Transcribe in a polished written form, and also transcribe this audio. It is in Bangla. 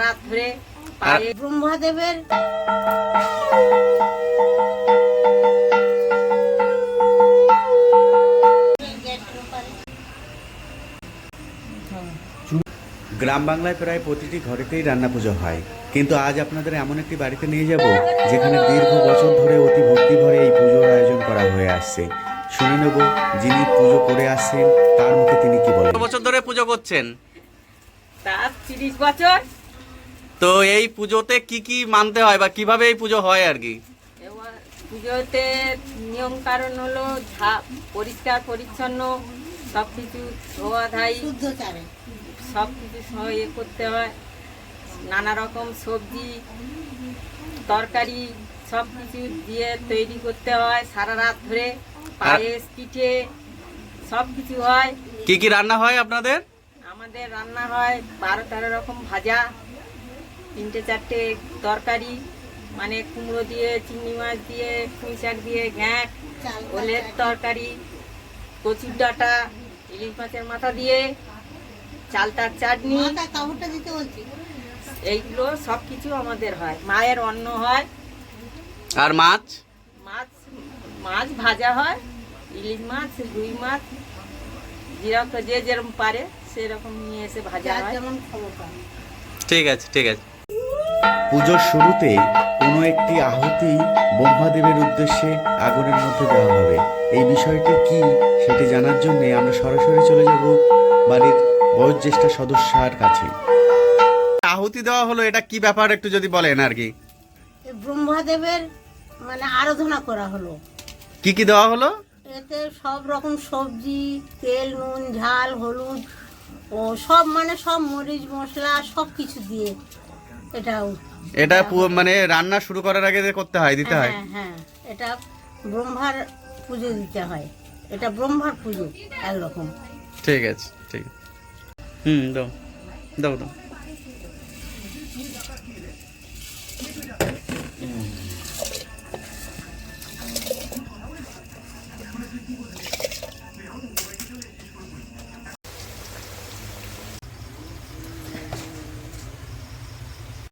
রাত ধরে পায়ে ব্রহ্মাদেবের গ্রাম বাংলায় প্রায় প্রতিটি ঘরেতেই রান্না পুজো হয়, কিন্তু আজ আপনাদের এমন একটি বাড়িতে নিয়ে যাব যেখানে দীর্ঘ বছর ধরে অতি ভক্তি ভরে এই পুজোর আয়োজন করা হয়ে আসছে। শুনে নেব যিনি পুজো করে আসছেন তার মুখে তিনি কি বলেন। বছর ধরে পুজো করছেন? তার 30 বছর। তো এই পুজোতে কি কি মানতে হয় বা কিভাবে এই পুজো হয় আর কি? এবার পুজোতে নিয়ম কারণ হলো পরিষ্কার পরিচ্ছন্ন সব কিছু ধোয়া ধাই সব কিছু ইয়ে করতে হয়। নানা রকম সবজি তরকারি সব কিছু দিয়ে তৈরি করতে হয় সারা রাত ধরে। পায়েস পিঠে সব কিছু হয়। কি কি রান্না হয় আপনাদের? আমাদের রান্না হয় 12-13 রকম ভাজা, 3-4টে তরকারি, মানে কুমড়ো দিয়ে, চিংড়ি মাছ দিয়ে, পুঁই শাক দিয়ে, ঘ্যাঁট, ওলের তরকারি, কচুর ডাঁটা, ইলিশ মাছের মাথা দিয়ে, চালতার চাটনি, এইগুলো সব কিছু আমাদের হয়। মায়ের অন্ন হয়। আর মাছ? মাছ মাছ ভাজা হয়, ইলিশ মাছ, রুই মাছ, যেরকম যে যেরকম পারে সেরকম নিয়ে এসে ভাজা হয়। যেমন ক্ষমতা। ঠিক আছে ঠিক আছে। পুজোর শুরুতে কোনো একটি আহুতি ব্রহ্মাদেবের উদ্দেশ্যে আগুনের মধ্যে দেওয়া হবে। এই বিষয়টি কি সেটি জানার জন্য আমরা সরাসরি চলে যাব বাড়ির বয়োজ্যেষ্ঠ সদস্যার কাছে। আহুতি দেওয়া হলো, এটা কি ব্যাপার একটু যদি বলেন আর কি? ব্রহ্মাদেবের মানে আরাধনা করা হলো। কি কি দেওয়া হলো? এতে সব রকম সবজি, তেল, নুন, ঝাল, হলুদ ও সব মানে সব মরিচ মশলা সব কিছু দিয়ে এটা মানে রান্না শুরু করার আগে করতে হয়, দিতে হয়? হ্যাঁ হ্যাঁ, এটা ব্রহ্মার পুজো দিতে হয়। এটা ব্রহ্মার পুজো একরকম। ঠিক আছে ঠিক আছে। দাও দাও দাও।